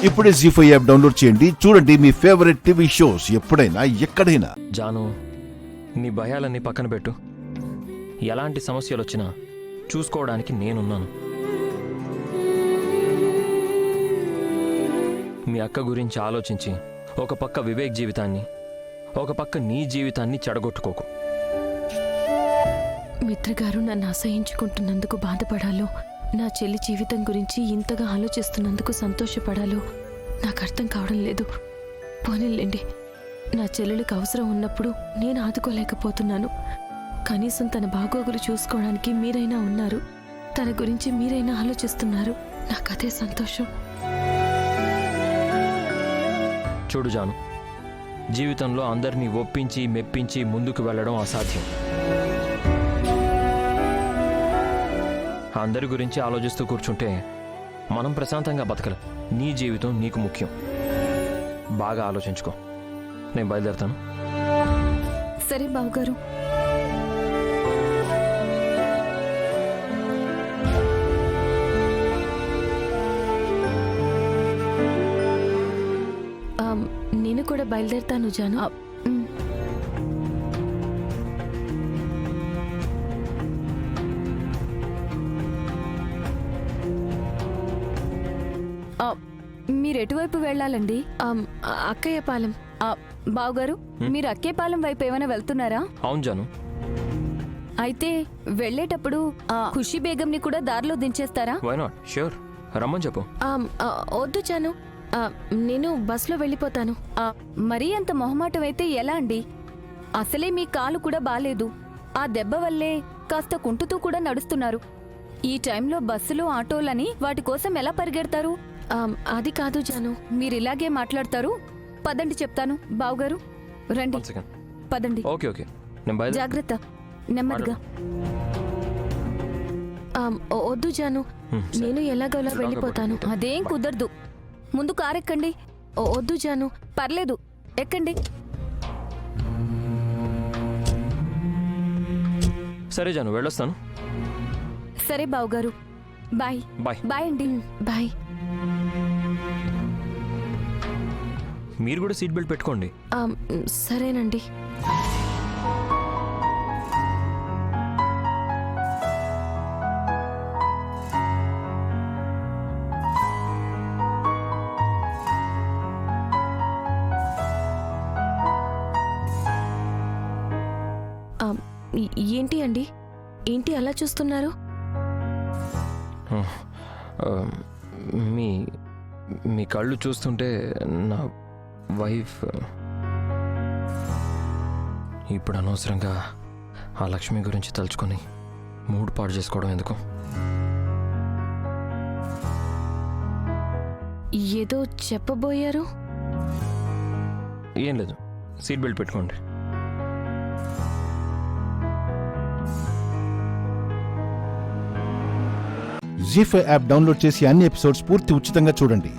ఇప్పుడే జీ5 app download చేయండి. చూడండి మీ ఫేవరెట్ టీవీ షోస్ ఎప్పుడైనా ఎక్కడైనా. జాను, నీ భయాలన్నీ పక్కన పెట్టు. ఎలాంటి సమస్యలు వచ్చినా చూసుకోవడానికి నేనున్నాను. మీ అక్క గురించి ఆలోచించి ఒక పక్క వివేక్ జీవితాన్ని, ఒక పక్క నీ జీవితాన్ని చెడగొట్టుకోకు. మిత్రగారు నన్ను అసహించుకుంటున్నందుకు బాధపడాలో, నా చెల్లి జీవితం గురించి ఇంతగా ఆలోచిస్తున్నందుకు సంతోషపడాలో నాకు అర్థం కావడం లేదు. పోనీలేండి, నా చెల్లెలికి అవసరం ఉన్నప్పుడు నేను ఆదుకోలేకపోతున్నాను. కనీసం తన బాగోగులు చూసుకోవడానికి మీరైనా ఉన్నారు. తన గురించి మీరైనా ఆలోచిస్తున్నారు. నాకదే సంతోషం. చూడు జాను, జీవితంలో అందరినీ ఒప్పించి మెప్పించి ముందుకు వెళ్ళడం అసాధ్యం. అందరి గురించి ఆలోచిస్తూ కూర్చుంటే మనం ప్రశాంతంగా బతకలేం. నీ జీవితం నీకు ముఖ్యం. బాగా ఆలోచించుకో. నేను బయలుదేరుతాను. సరే బావగారు. నేను కూడా బయలుదేరుతాను జాను. మీరు ఎటువైపు వెళ్ళాలండి? అక్కయ్యపాలెం. బావగారు, మీరు అక్కేపాలెం వైపు ఏమైనా వెళ్తున్నారా? అవును జాను. అయితే వెళ్ళేటప్పుడు ఖుషి బేగంని కూడా దారిలో దించేస్తారా? Why not? ష్యూర్, రమ్మని చెప్పు. వద్దు జాను, నేను బస్లో వెళ్ళిపోతాను. మరీ అంత మొహమాటం అయితే ఎలా అండి? అసలే మీ కాలు కూడా బాలేదు. ఆ దెబ్బ వల్లే కాస్త కుంటుతూ కూడా నడుస్తున్నారు. ఈ టైంలో బస్సులు, ఆటోలని వాటి కోసం ఎలా పరిగెడతారు? అది కాదు జాను. మీరిలాగే మాట్లాడతారు. పదండి చెప్తాను. బావగారు రండి, పదండి. ఓకే ఓకే, నేను బయలుదేరు. జాగ్రత్త, నెమ్మదిగా. వద్దు జాను, నేను ఎలాగోలా వెళ్ళిపోతాను. అదేం కుదరదు. ముందు కారెక్కండి. వద్దు జాను. పర్లేదు, ఎక్కండి. సరే జాను, వెళ్ళొస్తాను. సరే బావగారు, బాయ్. బాయ్. బాయ్ అండి. బాయ్. మీరు కూడా సీట్ బెల్ట్ పెట్టుకోండి. సరేనండి. ఏంటి అండి, ఏంటి అలా చూస్తున్నారు? మీ మీ కళ్ళు చూస్తుంటే నా వైఫ్ ఇప్పుడు అనవసరంగా ఆ లక్ష్మి గురించి తలుచుకొని మూడ్ పాడు చేసుకోవడం ఎందుకు? ఏదో చెప్పబోయారు. ఏం లేదు, సీట్ బెల్ట్ పెట్టుకోండి. జీ5 యాప్ డౌన్లోడ్ చేసి అన్ని ఎపిసోడ్స్ పూర్తి ఉచితంగా చూడండి.